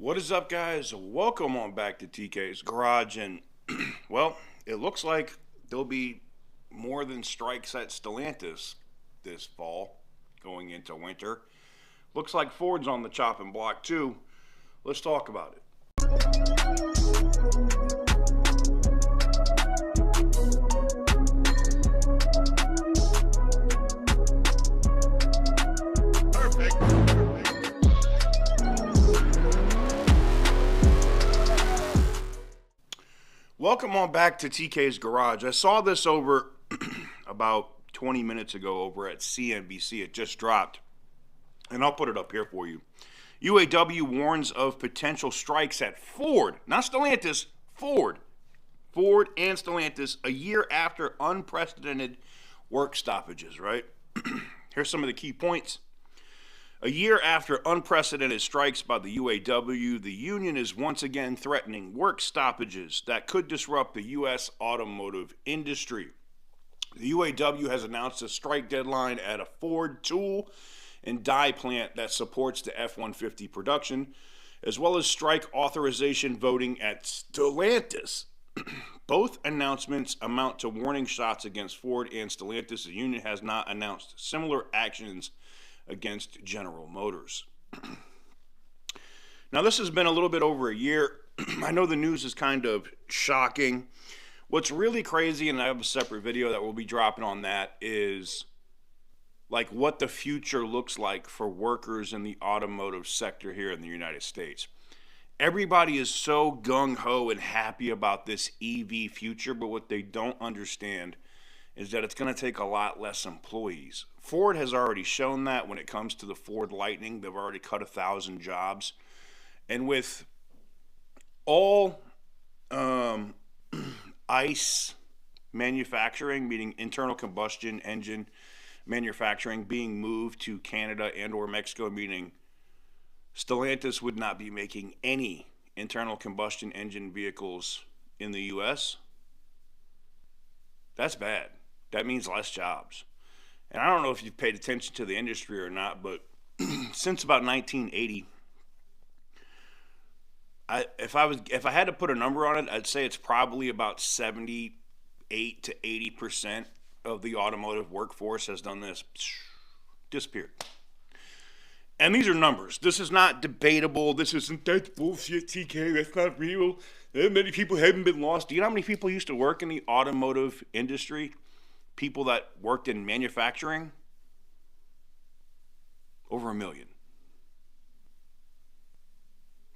What is up, guys? Welcome on back to TK's Garage. And, well, it looks like there'll be more than strikes at Stellantis this fall going into winter. Looks like Ford's on the chopping block, too. Let's talk about it. Welcome on back to TK's Garage. I saw this over about 20 minutes ago over at CNBC. It just dropped, and I'll put it up here for you. UAW warns of potential strikes at Ford, not Stellantis, Ford. Ford and Stellantis a year after unprecedented work stoppages, right? Here's some of the key points. A year after unprecedented strikes by the UAW, the union is once again threatening work stoppages that could disrupt the U.S. automotive industry. The UAW has announced a strike deadline at a Ford tool and die plant that supports the F-150 production, as well as strike authorization voting at Stellantis. Both announcements amount to warning shots against Ford and Stellantis. The union has not announced similar actions against General Motors. Now, this has been a little bit over a year. I know the news is kind of shocking. What's really crazy, and I have a separate video that we'll be dropping on that, is like what the future looks like for workers in the automotive sector here in the United States. Everybody is so gung-ho and happy about this EV future, but what they don't understand is that it's going to take a lot less employees. Ford has already shown that when it comes to the Ford Lightning. They've already cut 1,000 jobs. And with all ICE manufacturing, meaning internal combustion engine manufacturing, being moved to Canada and or Mexico, meaning Stellantis would not be making any internal combustion engine vehicles in the U.S., that's bad. That means less jobs. And I don't know if you've paid attention to the industry or not, but since about 1980, if I had to put a number on it, I'd say it's probably about 78 to 80% of the automotive workforce has done this, disappeared. And these are numbers. This is not debatable. This isn't that bullshit, TK. That's not real. That many people haven't been lost. Do you know how many people used to work in the automotive industry? People that worked in manufacturing? Over 1 million.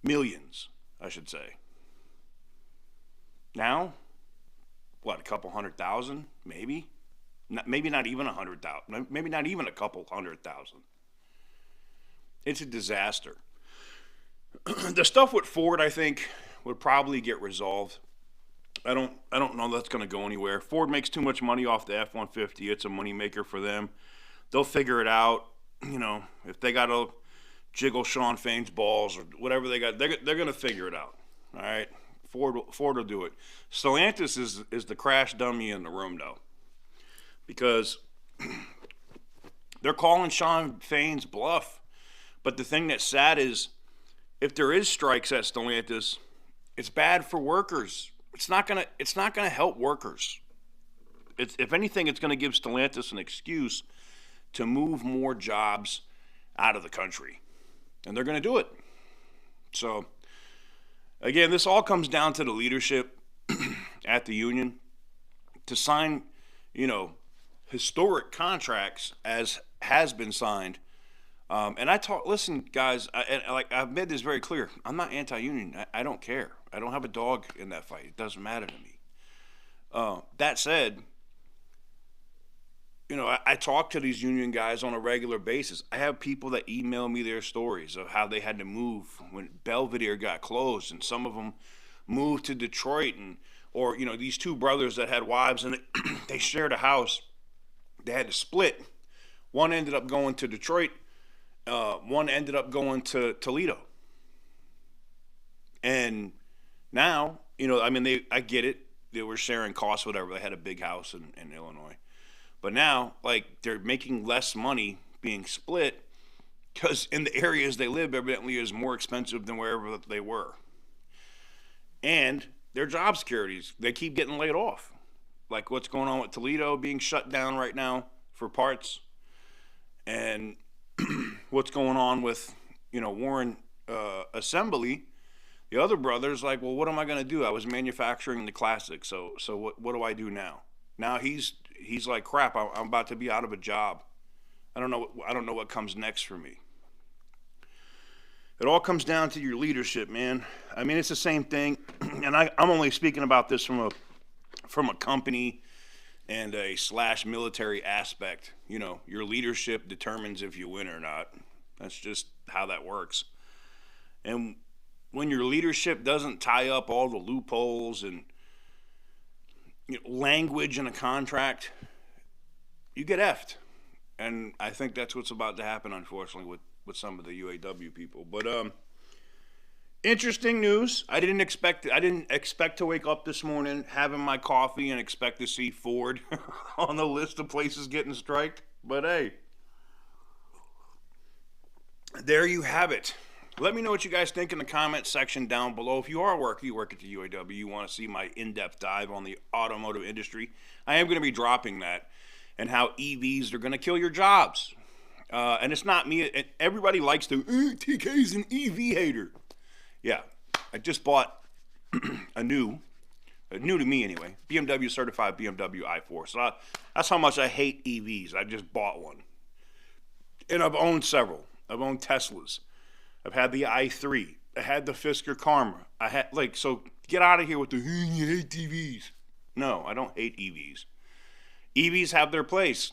Millions, I should say. Now, what, a couple 100,000? Maybe? Maybe not even 100,000. Maybe not even a couple 100,000. It's a disaster. The stuff with Ford, I think, would probably get resolved. I don't know that's going to go anywhere. Ford makes too much money off the F-150. It's a moneymaker for them. They'll figure it out. You know, if they got to jiggle Sean Fain's balls or whatever they got, they're going to figure it out. All right? Ford will do it. Stellantis is the crash dummy in the room, though, because they're calling Sean Fain's bluff. But the thing that's sad is if there is strikes at Stellantis, it's bad for workers. It's not gonna help workers. If anything, it's gonna give Stellantis an excuse to move more jobs out of the country, and they're gonna do it. So, again, this all comes down to the leadership at the union to sign, historic contracts as has been signed. And listen, guys, I've made this very clear. I'm not anti-union. I don't care. I don't have a dog in that fight. It doesn't matter to me. That said, I talk to these union guys on a regular basis. I have people that email me their stories of how they had to move when Belvedere got closed, and some of them moved to Detroit, or these two brothers that had wives and they shared a house. They had to split. One ended up going to Detroit. One ended up going to Toledo. And now, I get it. They were sharing costs, whatever. They had a big house in Illinois. But now, they're making less money being split, because in the areas they live, evidently is more expensive than wherever they were. And their job securities, they keep getting laid off. Like what's going on with Toledo being shut down right now for parts, and what's going on with, Warren Assembly. The other brother's like, well, what am I going to do? I was manufacturing the Classic, so what do I do now? Now he's like, crap, I'm about to be out of a job. I don't know what comes next for me. It all comes down to your leadership, man. I mean, it's the same thing, and I'm only speaking about this from a company and a / military aspect. Your leadership determines if you win or not. That's just how that works. And when your leadership doesn't tie up all the loopholes and language in a contract, you get effed. And I think that's what's about to happen, unfortunately, with some of the UAW people. But interesting news. I didn't expect to wake up this morning having my coffee and expect to see Ford on the list of places getting striked. But hey, there you have it. Let me know what you guys think in the comment section down below. If you work at the UAW, you want to see my in-depth dive on the automotive industry, I am going to be dropping that, and how EVs are going to kill your jobs. And it's not me. Everybody likes to, TK's an EV hater. Yeah, I just bought new to me anyway, BMW certified BMW i4. So that's how much I hate EVs. I just bought one. And I've owned several. I've owned Teslas. I've had the i3. I had the Fisker Karma. So get out of here with the, you hate EVs. No, I don't hate EVs. EVs have their place.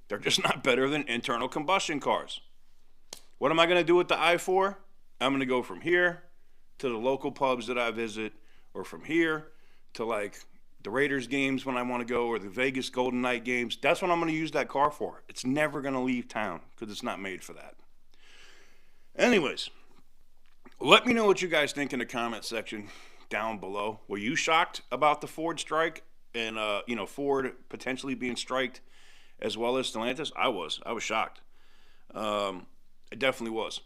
They're just not better than internal combustion cars. What am I going to do with the i4? I'm going to go from here to the local pubs that I visit, or from here to like the Raiders games when I want to go, or the Vegas Golden Knight games. That's what I'm going to use that car for. It's never going to leave town because it's not made for that. Anyways, let me know what you guys think in the comment section down below. Were you shocked about the Ford strike and Ford potentially being striked as well as Stellantis? I was shocked. It definitely was.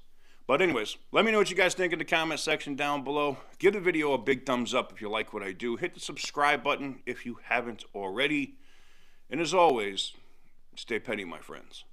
But anyways, let me know what you guys think in the comment section down below. Give the video a big thumbs up if you like what I do. Hit the subscribe button if you haven't already. And as always, stay petty, my friends.